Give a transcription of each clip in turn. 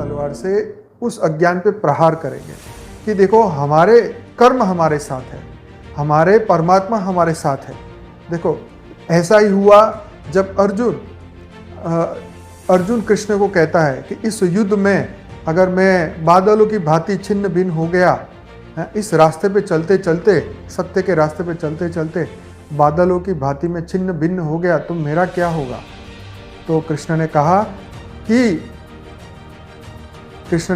तलवार से उस अज्ञान पे प्रहार करेंगे कि देखो हमारे कर्म हमारे साथ है, हमारे परमात्मा हमारे साथ है। देखो ऐसा ही हुआ जब अर्जुन कृष्ण को कहता है कि इस युद्ध में अगर मैं बादलों की भांति छिन्न भिन्न हो गया, इस रास्ते पे चलते चलते, सत्य के रास्ते पे चलते चलते बादलों की भांति में छिन्न भिन्न हो गया तो मेरा क्या होगा? तो कृष्ण ने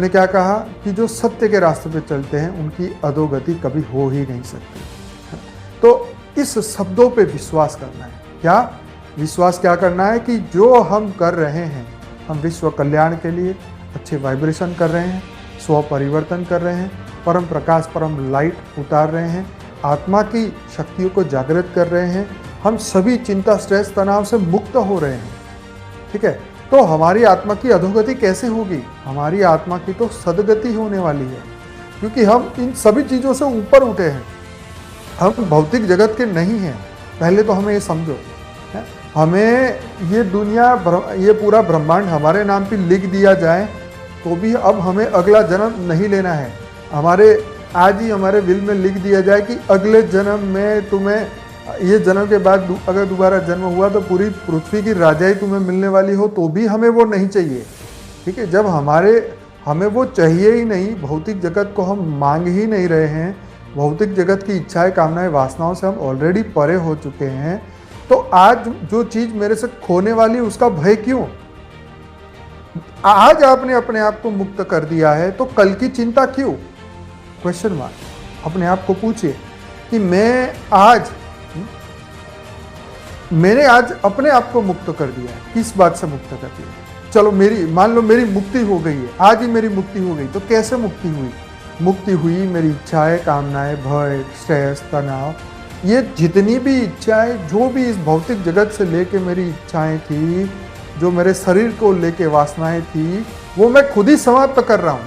क्या कहा कि जो सत्य के रास्ते पे चलते हैं उनकी अधोगति कभी हो ही नहीं सकती। तो इस शब्दों पे विश्वास करना है। क्या विश्वास क्या करना है कि जो हम कर रहे हैं, हम विश्व कल्याण के लिए अच्छे वाइब्रेशन कर रहे हैं, स्व परिवर्तन कर रहे हैं, परम प्रकाश परम लाइट उतार रहे हैं, आत्मा की शक्तियों को जागृत कर रहे हैं, हम सभी चिंता स्ट्रेस तनाव से मुक्त हो रहे हैं। ठीक है, तो हमारी आत्मा की अधोगति कैसे होगी? हमारी आत्मा की तो सदगति होने वाली है, क्योंकि हम इन सभी चीज़ों से ऊपर उठे हैं, हम भौतिक जगत के नहीं हैं। पहले तो हमें ये समझो, हमें ये दुनिया, ये पूरा ब्रह्मांड हमारे नाम पे लिख दिया जाए तो भी अब हमें अगला जन्म नहीं लेना है। आज ही हमारे विल में लिख दिया जाए कि अगले जन्म में तुम्हें, ये जन्म के बाद अगर दोबारा जन्म हुआ तो पूरी पृथ्वी की राजाई तुम्हें मिलने वाली हो, तो भी हमें वो नहीं चाहिए। ठीक है, जब हमें वो चाहिए ही नहीं, भौतिक जगत को हम मांग ही नहीं रहे हैं, भौतिक जगत की इच्छाएं कामनाएं वासनाओं से हम ऑलरेडी परे हो चुके हैं, तो आज जो चीज़ मेरे से खोने वाली उसका भय क्यों? आज आपने अपने आप को मुक्त कर दिया है तो कल की चिंता क्यों? क्वेश्चन मार्क अपने आप को पूछिए कि मैंने आज अपने आप को मुक्त कर दिया है। किस बात से मुक्त कर दिया? चलो मान लो मेरी मुक्ति हो गई है, आज ही मेरी मुक्ति हो गई, तो कैसे मुक्ति हुई? मुक्ति हुई मेरी इच्छाएं कामनाएं, भय, स्ट्रेस, तनाव, ये जितनी भी इच्छाएं, जो भी इस भौतिक जगत से लेके मेरी इच्छाएं थी, जो मेरे शरीर को लेके वासनाएं थी, वो मैं खुद ही समाप्त कर रहा हूँ।